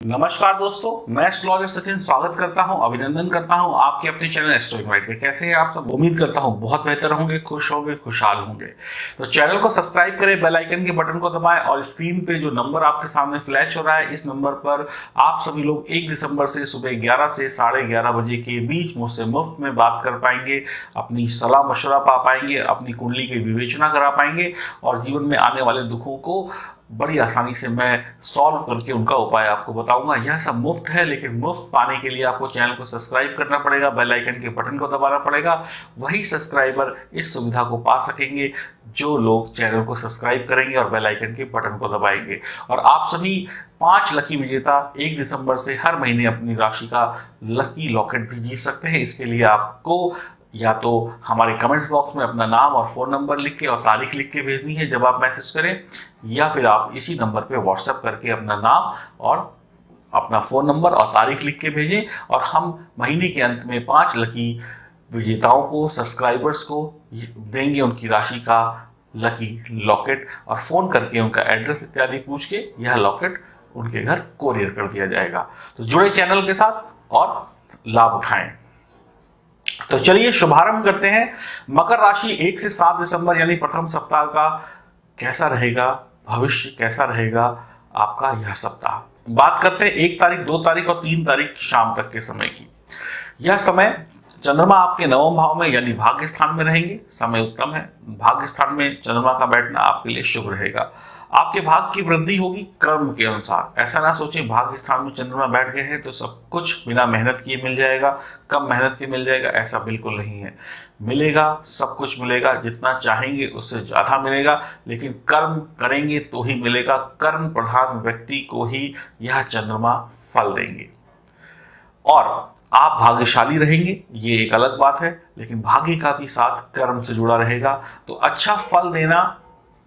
नमस्कार दोस्तों, मैं एस्ट्रोलॉजर सचिन स्वागत करता हूं, अभिनंदन करता हूं आपके अपने चैनल एस्ट्रो इनवाइट पे। कैसे हैं आप सब? उम्मीद करता हूं बहुत बेहतर होंगे, खुश होंगे, खुशहाल होंगे। तो चैनल को सब्सक्राइब करें, बेल आइकन के बटन को दबाएं और स्क्रीन पे जो नंबर आपके सामने फ्लैश हो रहा है, इस नंबर पर आप सभी लोग 1 दिसंबर से सुबह 11 से 11:30 बजे के बीच मुझसे मुफ्त में बात कर पाएंगे, अपनी सलाह मशवरा पा पाएंगे, अपनी कुंडली की विवेचना करा पाएंगे और जीवन में आने वाले दुखों को बड़ी आसानी से मैं सॉल्व करके उनका उपाय आपको बताऊंगा। यह सब मुफ्त है, लेकिन मुफ्त पाने के लिए आपको चैनल को सब्सक्राइब करना पड़ेगा, बेल आइकन के बटन को दबाना पड़ेगा। वही सब्सक्राइबर इस सुविधा को पा सकेंगे जो लोग चैनल को सब्सक्राइब करेंगे और बेल आइकन के बटन को दबाएंगे। और आप सभी 5 लकी विजेता 1 दिसंबर से हर महीने अपनी राशि का लकी लॉकेट भी जीत सकते हैं। इसके लिए आपको या तो हमारे कमेंट्स बॉक्स में अपना नाम और फ़ोन नंबर लिख के और तारीख लिख के भेजनी है जब आप मैसेज करें, या फिर आप इसी नंबर पे व्हाट्सएप करके अपना नाम और अपना फ़ोन नंबर और तारीख लिख के भेजें और हम महीने के अंत में 5 लकी विजेताओं को, सब्सक्राइबर्स को देंगे उनकी राशि का लकी लॉकेट और फ़ोन करके उनका एड्रेस इत्यादि पूछ के यह लॉकेट उनके घर कोरियर कर दिया जाएगा। तो जुड़े चैनल के साथ और लाभ उठाएं। तो चलिए शुभारंभ करते हैं। मकर राशि 1 से 7 दिसंबर यानी प्रथम सप्ताह का कैसा रहेगा, भविष्य कैसा रहेगा आपका यह सप्ताह। बात करते हैं 1 तारीख, 2 तारीख और 3 तारीख शाम तक के समय की। यह समय चंद्रमा आपके 9वें भाव में यानी भाग्य स्थान में रहेंगे। समय उत्तम है। भाग्य स्थान में चंद्रमा का बैठना आपके लिए शुभ रहेगा। आपके भाग्य की वृद्धि होगी कर्म के अनुसार। ऐसा ना सोचें भाग्य स्थान में चंद्रमा बैठ गए हैं तो सब कुछ बिना मेहनत किए मिल जाएगा, कम मेहनत के मिल जाएगा। ऐसा बिल्कुल नहीं है। मिलेगा, सब कुछ मिलेगा, जितना चाहेंगे उससे ज़्यादा मिलेगा, लेकिन कर्म करेंगे तो ही मिलेगा। कर्म प्रधान व्यक्ति को ही यह चंद्रमा फल देंगे और आप भाग्यशाली रहेंगे, ये एक अलग बात है, लेकिन भाग्य का भी साथ कर्म से जुड़ा रहेगा। तो अच्छा फल देना,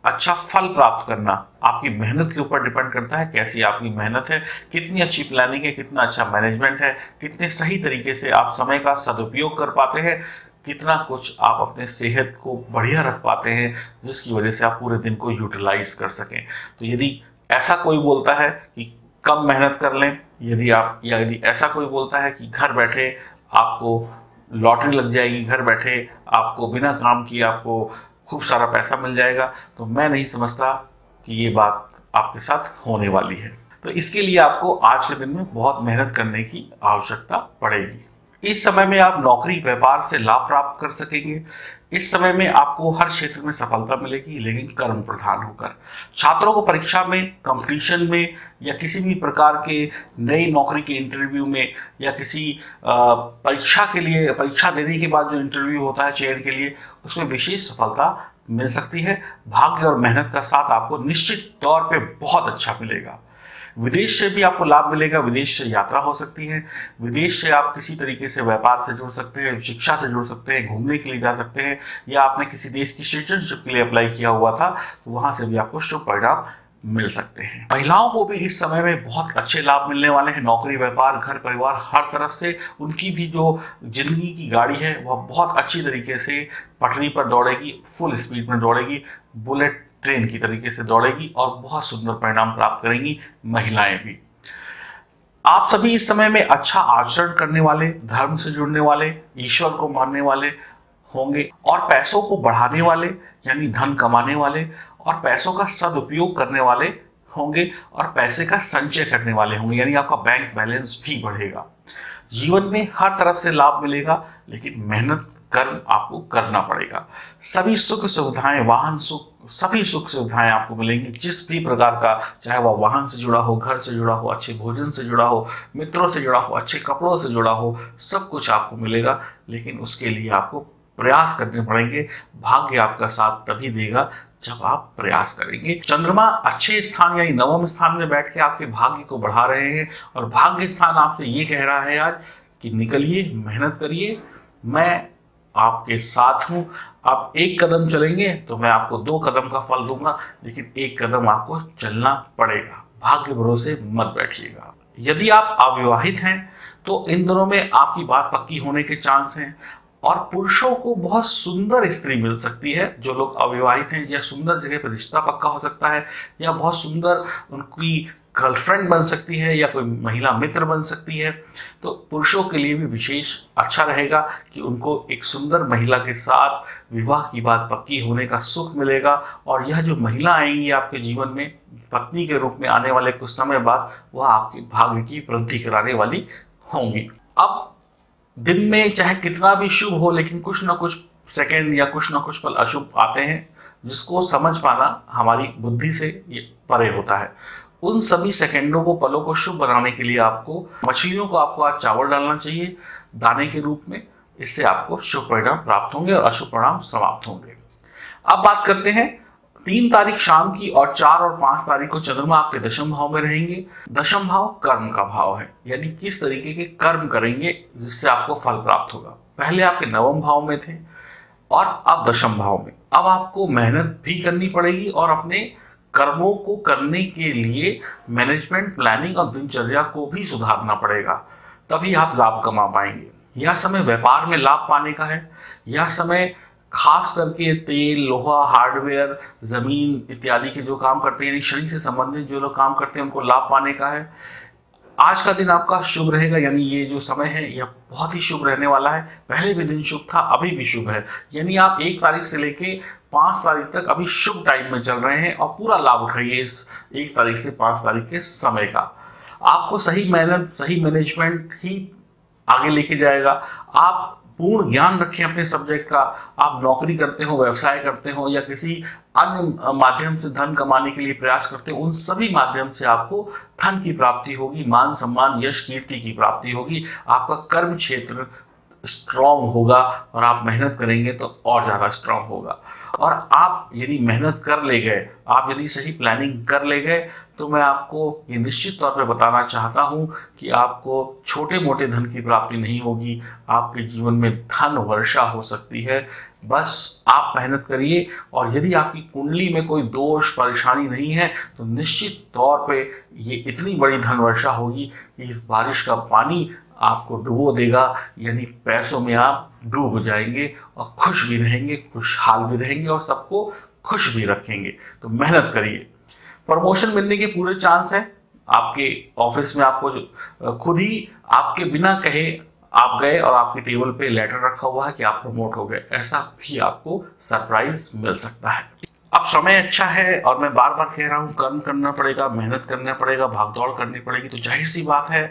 अच्छा फल प्राप्त करना आपकी मेहनत के ऊपर डिपेंड करता है। कैसी आपकी मेहनत है, कितनी अच्छी प्लानिंग है, कितना अच्छा मैनेजमेंट है, कितने सही तरीके से आप समय का सदुपयोग कर पाते हैं, कितना कुछ आप अपने सेहत को बढ़िया रख पाते हैं जिसकी वजह से आप पूरे दिन को यूटिलाइज कर सकें। तो यदि ऐसा कोई बोलता है कि कम मेहनत कर लें, यदि ऐसा कोई बोलता है कि घर बैठे आपको लॉटरी लग जाएगी, घर बैठे आपको बिना काम किए आपको खूब सारा पैसा मिल जाएगा, तो मैं नहीं समझता कि ये बात आपके साथ होने वाली है। तो इसके लिए आपको आज के दिन में बहुत मेहनत करने की आवश्यकता पड़ेगी। इस समय में आप नौकरी व्यापार से लाभ प्राप्त कर सकेंगे। इस समय में आपको हर क्षेत्र में सफलता मिलेगी, लेकिन कर्म प्रधान होकर। छात्रों को परीक्षा में, कंपटीशन में या किसी भी प्रकार के नई नौकरी के इंटरव्यू में या किसी परीक्षा के लिए, परीक्षा देने के बाद जो इंटरव्यू होता है चयन के लिए, उसमें विशेष सफलता मिल सकती है। भाग्य और मेहनत का साथ आपको निश्चित तौर पे बहुत अच्छा मिलेगा। विदेश से भी आपको लाभ मिलेगा। विदेश से यात्रा हो सकती है। विदेश से आप किसी तरीके से व्यापार से जुड़ सकते हैं, शिक्षा से जुड़ सकते हैं, घूमने के लिए जा सकते हैं, या आपने किसी देश की सिटीजनशिप के लिए अप्लाई किया हुआ था तो वहां से भी आपको शुभ परिणाम मिल सकते हैं। महिलाओं को भी इस समय में बहुत अच्छे लाभ मिलने वाले हैं। नौकरी, व्यापार, घर परिवार, हर तरफ से उनकी भी जो जिंदगी की गाड़ी है वह बहुत अच्छी तरीके से पटरी पर दौड़ेगी, फुल स्पीड में दौड़ेगी, बुलेट ट्रेन की तरीके से दौड़ेगी और बहुत सुंदर परिणाम प्राप्त करेंगी महिलाएं भी। आप सभी इस समय में अच्छा आचरण करने वाले, धर्म से जुड़ने वाले, ईश्वर को मानने वाले होंगे और पैसों को बढ़ाने वाले यानी धन कमाने वाले और पैसों का सदुपयोग करने वाले होंगे और पैसे का संचय करने वाले होंगे, यानी आपका बैंक बैलेंस भी बढ़ेगा। जीवन में हर तरफ से लाभ मिलेगा, लेकिन मेहनत कर्म आपको करना पड़ेगा। सभी सुख सुविधाएं, वाहन सुख, सभी सुख सुविधाएं आपको मिलेंगी जिस भी प्रकार का, चाहे वह वाहन से जुड़ा हो, घर से जुड़ा हो, अच्छे भोजन से जुड़ा हो, मित्रों से जुड़ा हो, अच्छे कपड़ों से जुड़ा हो, सब कुछ आपको मिलेगा, लेकिन उसके लिए आपको प्रयास करने पड़ेंगे। भाग्य आपका साथ तभी देगा जब आप प्रयास करेंगे। चंद्रमा अच्छे स्थान यानी 9वें स्थान में बैठ के आपके भाग्य को बढ़ा रहे हैं और भाग्य स्थान आपसे ये कह रहा है आज कि निकलिए, मेहनत करिए, मैं आपके साथ हूं। आप 1 कदम चलेंगे तो मैं आपको 2 कदम का फल दूंगा, लेकिन 1 कदम आपको चलना पड़ेगा। भाग्य भरोसे मत बैठिएगा। यदि आप अविवाहित हैं तो इन दिनों में आपकी बात पक्की होने के चांस हैं और पुरुषों को बहुत सुंदर स्त्री मिल सकती है। जो लोग अविवाहित हैं, या सुंदर जगह पर रिश्ता पक्का हो सकता है, या बहुत सुंदर उनकी गर्लफ्रेंड बन सकती है या कोई महिला मित्र बन सकती है। तो पुरुषों के लिए भी विशेष अच्छा रहेगा कि उनको एक सुंदर महिला के साथ विवाह की बात पक्की होने का सुख मिलेगा, और यह जो महिला आएंगी आपके जीवन में पत्नी के रूप में आने वाले कुछ समय बाद, वह आपके भाग्य की वृद्धि कराने वाली होंगी। अब दिन में चाहे कितना भी शुभ हो, लेकिन कुछ ना कुछ सेकंड या कुछ ना कुछ पल अशुभ आते हैं, जिसको समझ पाना हमारी बुद्धि से ये परे होता है। उन सभी सेकंडों को, पलों को शुभ बनाने के लिए आपको मछलियों को आपको आज चावल डालना चाहिए दाने के रूप में। इससे आपको शुभ परिणाम प्राप्त होंगे और अशुभ परिणाम समाप्त होंगे। अब बात करते हैं 3 तारीख शाम की, और 4 और 5 तारीख को चंद्रमा आपके दशम भाव में रहेंगे। दशम भाव कर्म का भाव है, यानी किस तरीके के कर्म करेंगे जिससे आपको फल प्राप्त होगा। पहले आपके नवम भाव में थे और अब दशम भाव में। अब आपको मेहनत भी करनी पड़ेगी और अपने कर्मों को करने के लिए मैनेजमेंट, प्लानिंग और दिनचर्या को भी सुधारना पड़ेगा, तभी आप लाभ कमा पाएंगे। यह समय व्यापार में लाभ पाने का है। यह समय खास करके तेल, लोहा, हार्डवेयर, जमीन इत्यादि के जो काम करते हैं, यानी शरीर से संबंधित जो लोग काम करते हैं, उनको लाभ पाने का है। आज का दिन आपका शुभ रहेगा, यानी ये जो समय है यह बहुत ही शुभ रहने वाला है। पहले भी दिन शुभ था, अभी भी शुभ है, यानी आप 1 तारीख से लेके 5 तारीख तक अभी शुभ टाइम में चल रहे हैं और पूरा लाभ उठाइए इस 1 तारीख से 5 तारीख के समय का। आपको सही मेहनत, सही मैनेजमेंट ही आगे लेके जाएगा। आप पूर्ण ज्ञान रखें अपने सब्जेक्ट का। आप नौकरी करते हो, व्यवसाय करते हो या किसी अन्य माध्यम से धन कमाने के लिए प्रयास करते हो, उन सभी माध्यम से आपको धन की प्राप्ति होगी, मान सम्मान, यश, कीर्ति की प्राप्ति होगी। आपका कर्म क्षेत्र स्ट्रॉन्ग होगा और आप मेहनत करेंगे तो और ज़्यादा स्ट्रॉन्ग होगा। और आप यदि मेहनत कर ले गए, आप यदि सही प्लानिंग कर ले गए, तो मैं आपको ये निश्चित तौर पे बताना चाहता हूँ कि आपको छोटे मोटे धन की प्राप्ति नहीं होगी, आपके जीवन में धन वर्षा हो सकती है। बस आप मेहनत करिए, और यदि आपकी कुंडली में कोई दोष परेशानी नहीं है तो निश्चित तौर पे ये इतनी बड़ी धन वर्षा होगी कि इस बारिश का पानी आपको डुबो देगा, यानी पैसों में आप डूब जाएंगे और खुश भी रहेंगे, खुशहाल भी रहेंगे और सबको खुश भी रखेंगे। तो मेहनत करिए। प्रमोशन मिलने के पूरे चांस है। आपके ऑफिस में आपको खुद ही आपके बिना कहे आप गए और आपके टेबल पे लेटर रखा हुआ है कि आप प्रमोट हो गए, ऐसा भी आपको सरप्राइज मिल सकता है। अब समय अच्छा है, और मैं बार बार कह रहा हूँ, कर्म करना पड़ेगा, मेहनत करना पड़ेगा, भागदौड़ करनी पड़ेगी। तो जाहिर सी बात है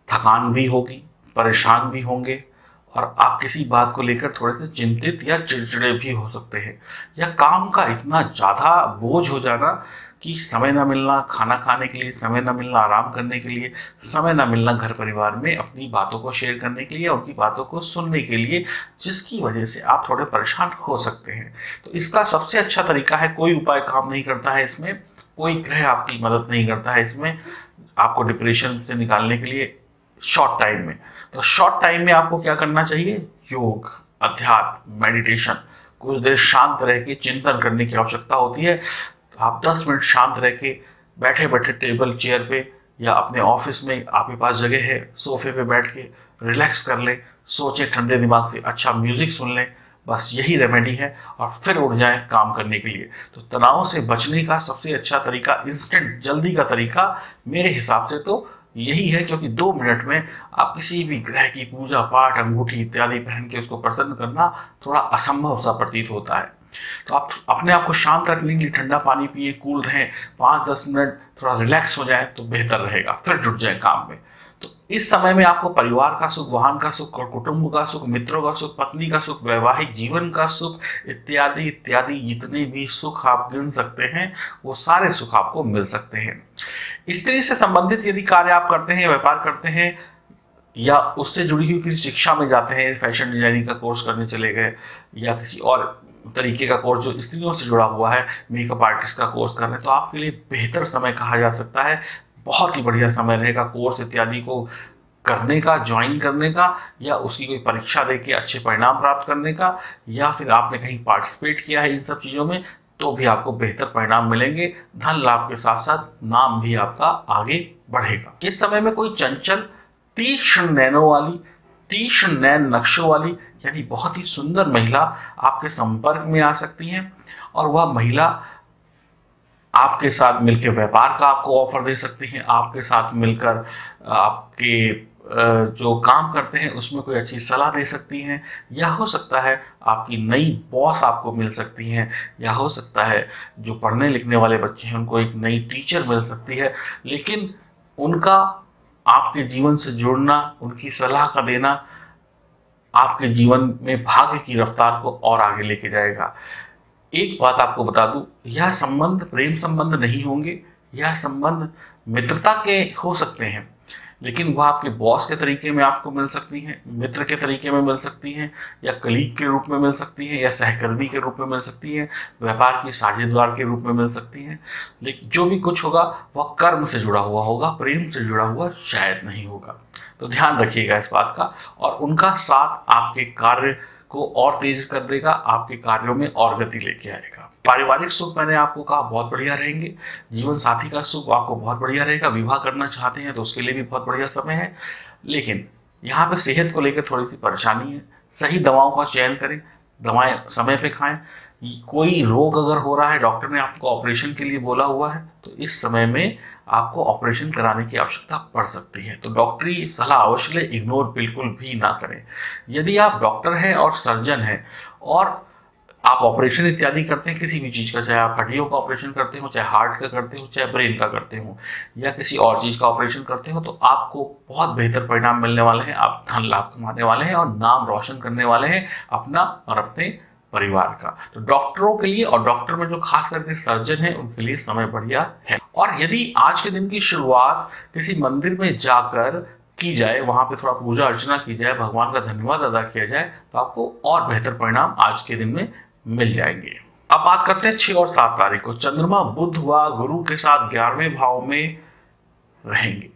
थकान भी होगी, परेशान भी होंगे, और आप किसी बात को लेकर थोड़े से चिंतित या चिड़चिड़े भी हो सकते हैं। या काम का इतना ज़्यादा बोझ हो जाना कि समय ना मिलना खाना खाने के लिए, समय ना मिलना आराम करने के लिए, समय ना मिलना घर परिवार में अपनी बातों को शेयर करने के लिए, उनकी बातों को सुनने के लिए, जिसकी वजह से आप थोड़े परेशान हो सकते हैं। तो इसका सबसे अच्छा तरीका है, कोई उपाय काम नहीं करता है इसमें, कोई ग्रह आपकी मदद नहीं करता है इसमें आपको डिप्रेशन से निकालने के लिए शॉर्ट टाइम में। तो शॉर्ट टाइम में आपको क्या करना चाहिए? योग, अध्यात्म, मेडिटेशन, कुछ देर शांत रह के चिंतन करने की आवश्यकता होती है। तो आप 10 मिनट शांत रह के बैठे बैठे टेबल चेयर पे या अपने ऑफिस में आपके पास जगह है, सोफे पे बैठ के रिलैक्स कर लें, सोचें ठंडे दिमाग से, अच्छा म्यूजिक सुन लें। बस यही रेमेडी है, और फिर उठ जाएं काम करने के लिए। तो तनाव से बचने का सबसे अच्छा तरीका, इंस्टेंट जल्दी का तरीका मेरे हिसाब से तो यही है, क्योंकि 2 मिनट में आप किसी भी ग्रह की पूजा पाठ, अंगूठी इत्यादि पहन के उसको प्रसन्न करना थोड़ा असंभव सा प्रतीत होता है। तो आप अपने आप को शांत रखने के लिए ठंडा पानी पिए, कूल रहें, 5-10 मिनट थोड़ा रिलैक्स हो जाए तो बेहतर रहेगा, फिर जुट जाए काम में। तो इस समय में आपको परिवार का सुख, वाहन का सुख, कुटुंब का सुख, मित्रों का सुख, पत्नी का सुख, वैवाहिक जीवन का सुख इत्यादि इत्यादि जितने भी सुख आप गिन सकते हैं, वो सारे सुख आपको मिल सकते हैं। स्त्री से संबंधित यदि कार्य आप करते हैं, व्यापार करते हैं, या उससे जुड़ी हुई किसी शिक्षा में जाते हैं, फैशन डिजाइनिंग का कोर्स करने चले गए, या किसी और तरीके का कोर्स जो स्त्रियों से जुड़ा हुआ है, मेकअप आर्टिस्ट का कोर्स कर रहे हैं, तो आपके लिए बेहतर समय कहा जा सकता है। बहुत ही बढ़िया समय रहेगा कोर्स इत्यादि को करने का, ज्वाइन करने का, या उसकी कोई परीक्षा दे के अच्छे परिणाम प्राप्त करने का, या फिर आपने कहीं पार्टिसिपेट किया है इन सब चीज़ों में, तो भी आपको बेहतर परिणाम मिलेंगे। धन लाभ के साथ साथ नाम भी आपका आगे बढ़ेगा। इस समय में कोई चंचल, तीक्ष्ण नैनों वाली, तीक्ष्ण नैन नक्शों वाली, यानी बहुत ही सुंदर महिला आपके संपर्क में आ सकती हैं, और वह महिला आपके साथ मिलकर व्यापार का आपको ऑफर दे सकती हैं, आपके साथ मिलकर आपके जो काम करते हैं उसमें कोई अच्छी सलाह दे सकती हैं, या हो सकता है आपकी नई बॉस आपको मिल सकती हैं, या हो सकता है जो पढ़ने लिखने वाले बच्चे हैं उनको एक नई टीचर मिल सकती है। लेकिन उनका आपके जीवन से जुड़ना, उनकी सलाह का देना आपके जीवन में भाग्य की रफ्तार को और आगे लेके जाएगा। एक बात आपको बता दूं, यह संबंध प्रेम संबंध नहीं होंगे, यह संबंध मित्रता के हो सकते हैं, लेकिन वह आपके बॉस के तरीके में आपको मिल सकती हैं, मित्र के तरीके में मिल सकती हैं, या कलीग के रूप में मिल सकती हैं, या सहकर्मी के रूप में मिल सकती हैं, व्यापार की साझेदार के रूप में मिल सकती हैं। लेकिन जो भी कुछ होगा वह कर्म से जुड़ा हुआ होगा, प्रेम से जुड़ा हुआ शायद नहीं होगा। तो ध्यान रखिएगा इस बात का, और उनका साथ आपके कार्य को और तेज कर देगा, आपके कार्यों में और गति लेके आएगा। पारिवारिक सुख मैंने आपको कहा बहुत बढ़िया रहेंगे, जीवन साथी का सुख आपको बहुत बढ़िया रहेगा, विवाह करना चाहते हैं तो उसके लिए भी बहुत बढ़िया समय है। लेकिन यहाँ पे सेहत को लेकर थोड़ी सी परेशानी है, सही दवाओं का चयन करें, दवाएं समय पे खाएं। कोई रोग अगर हो रहा है, डॉक्टर ने आपको ऑपरेशन के लिए बोला हुआ है, तो इस समय में आपको ऑपरेशन कराने की आवश्यकता पड़ सकती है, तो डॉक्टरी सलाह अवश्य लें, इग्नोर बिल्कुल भी ना करें। यदि आप डॉक्टर हैं और सर्जन हैं और आप ऑपरेशन इत्यादि करते हैं किसी भी चीज़ का, चाहे आप हड्डियों का ऑपरेशन करते हो, चाहे हार्ट का करते हो, चाहे ब्रेन का करते हो, या किसी और चीज़ का ऑपरेशन करते हो, तो आपको बहुत बेहतर परिणाम मिलने वाले हैं, आप धन लाभ कमाने वाले हैं और नाम रोशन करने वाले हैं अपना और अपने परिवार का। तो डॉक्टरों के लिए, और डॉक्टर में जो खास करके सर्जन है, उनके लिए समय बढ़िया है। और यदि आज के दिन की शुरुआत किसी मंदिर में जाकर की जाए, वहां पे थोड़ा पूजा अर्चना की जाए, भगवान का धन्यवाद अदा किया जाए, तो आपको और बेहतर परिणाम आज के दिन में मिल जाएंगे। अब बात करते हैं 6 और 7 तारीख को। चंद्रमा बुध व गुरु के साथ 11वें भाव में रहेंगे।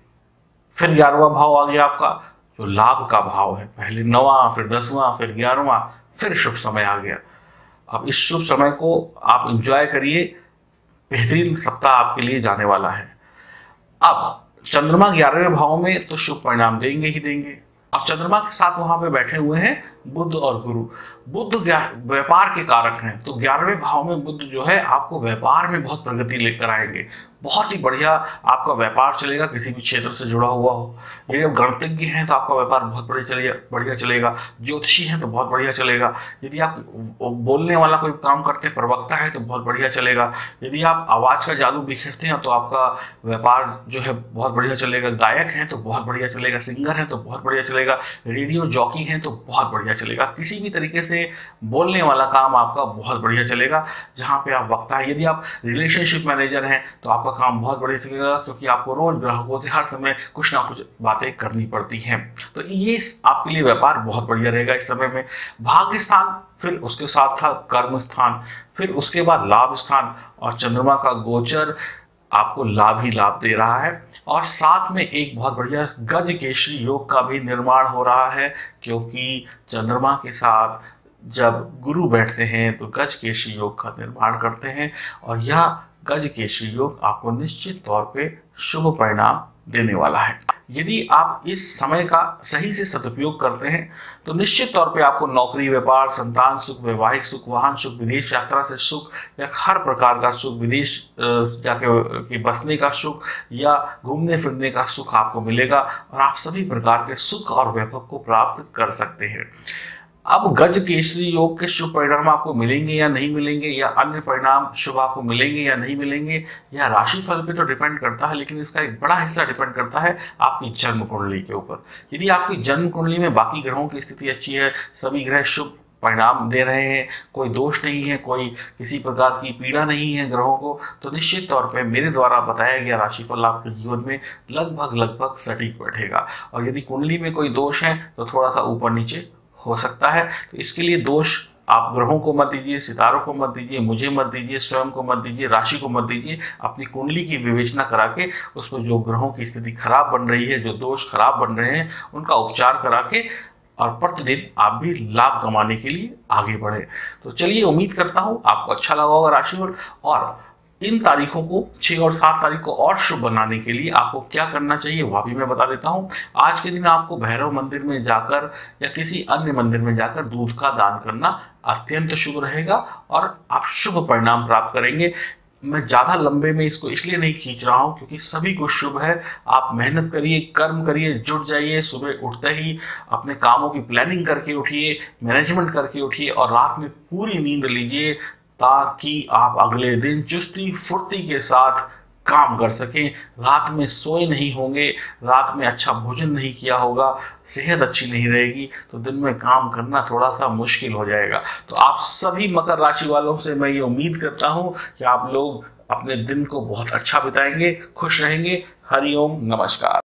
फिर 11वां भाव आ गया आपका जो लाभ का भाव है, पहले 9वां, फिर 10वां, फिर 11वां, फिर शुभ समय आ गया। अब इस शुभ समय को आप एंजॉय करिए, बेहतरीन सप्ताह आपके लिए जाने वाला है। अब चंद्रमा 11वें भाव में तो शुभ परिणाम देंगे ही देंगे। अब चंद्रमा के साथ वहां पे बैठे हुए हैं बुध और गुरु। बुध व्यापार के कारक हैं, तो 11वें भाव में बुध जो है आपको व्यापार में बहुत प्रगति लेकर आएंगे, बहुत ही बढ़िया आपका व्यापार चलेगा, किसी भी क्षेत्र से जुड़ा हुआ हो। यदि आप गणितज्ञ हैं तो आपका व्यापार बहुत बढ़िया चलेगा, ज्योतिषी हैं तो बहुत बढ़िया चलेगा, यदि आप बोलने वाला कोई काम करते हैं, प्रवक्ता है तो बहुत बढ़िया चलेगा, यदि आप आवाज़ का जादू बिखेरते हैं तो आपका व्यापार जो है बहुत बढ़िया चलेगा, गायक हैं तो बहुत बढ़िया चलेगा, सिंगर हैं तो बहुत बढ़िया चलेगा, रेडियो जॉकी हैं तो बहुत बढ़िया चलेगा, किसी भी तरीके से बोलने वाला काम आपका बहुत बढ़िया चलेगा। जहाँ पे आप वक्ता है, यदि आप रिलेशनशिप मैनेजर हैं तो आपका काम बहुत बढ़िया चलेगा, क्योंकि आपको रोज ग्राहकों से हर समय कुछ ना कुछ बातें करनी पड़ती हैं। तो ये आपके लिए व्यापार बहुत बढ़िया रहेगा इस समय में। भाग्य स्थान, फिर उसके साथ था कर्म स्थान, फिर उसके बाद लाभ स्थान, और चंद्रमा का गोचर आपको लाभ ही लाभ दे रहा है। और साथ में एक बहुत बढ़िया गज केशरी योग का भी निर्माण हो रहा है, क्योंकि चंद्रमा के साथ जब गुरु बैठते हैं तो गज केशरी योग का निर्माण करते हैं, और यह गज केशरी योग आपको निश्चित तौर पे शुभ परिणाम देने वाला है। यदि आप इस समय का सही से सदुपयोग करते हैं तो निश्चित तौर पे आपको नौकरी, व्यापार, संतान सुख, वैवाहिक सुख, वाहन सुख, विदेश यात्रा से सुख, या हर प्रकार का सुख, विदेश जाके बसने का सुख या घूमने फिरने का सुख आपको मिलेगा, और आप सभी प्रकार के सुख और वैभव को प्राप्त कर सकते हैं। अब गज केसरी योग के शुभ परिणाम आपको मिलेंगे या नहीं मिलेंगे, या अन्य परिणाम शुभ आपको मिलेंगे या नहीं मिलेंगे, यह राशि फल पे तो डिपेंड करता है, लेकिन इसका एक बड़ा हिस्सा डिपेंड करता है आपकी जन्म कुंडली के ऊपर। यदि आपकी जन्म कुंडली में बाकी ग्रहों की स्थिति अच्छी है, सभी ग्रह शुभ परिणाम दे रहे हैं, कोई दोष नहीं है, कोई किसी प्रकार की पीड़ा नहीं है ग्रहों को, तो निश्चित तौर पे मेरे द्वारा बताया गया राशिफल आपके जीवन में लगभग सटीक बैठेगा। और यदि कुंडली में कोई दोष है तो थोड़ा सा ऊपर नीचे हो सकता है, तो इसके लिए दोष आप ग्रहों को मत दीजिए, सितारों को मत दीजिए, मुझे मत दीजिए, स्वयं को मत दीजिए, राशि को मत दीजिए। अपनी कुंडली की विवेचना करा के उसमें जो ग्रहों की स्थिति खराब बन रही है, जो दोष खराब बन रहे हैं, उनका उपचार करा के और प्रतिदिन आप भी लाभ कमाने के लिए आगे बढ़े। तो चलिए, उम्मीद करता हूँ आपको अच्छा लगा होगा राशिफल। और इन तारीखों को 6 और 7 तारीख को और शुभ बनाने के लिए आपको क्या करना चाहिए वह भी मैं बता देता हूं। आज के दिन आपको भैरव मंदिर में जाकर या किसी अन्य मंदिर में जाकर दूध का दान करना अत्यंत शुभ रहेगा और आप शुभ परिणाम प्राप्त करेंगे। मैं ज़्यादा लंबे में इसको इसलिए नहीं खींच रहा हूँ क्योंकि सभी को शुभ है। आप मेहनत करिए, कर्म करिए, जुट जाइए, सुबह उठते ही अपने कामों की प्लानिंग करके उठिए, मैनेजमेंट करके उठिए और रात में पूरी नींद लीजिए ताकि आप अगले दिन चुस्ती फुर्ती के साथ काम कर सकें। रात में सोए नहीं होंगे, रात में अच्छा भोजन नहीं किया होगा, सेहत अच्छी नहीं रहेगी तो दिन में काम करना थोड़ा सा मुश्किल हो जाएगा। तो आप सभी मकर राशि वालों से मैं ये उम्मीद करता हूँ कि आप लोग अपने दिन को बहुत अच्छा बिताएंगे, खुश रहेंगे। हरिओम, नमस्कार।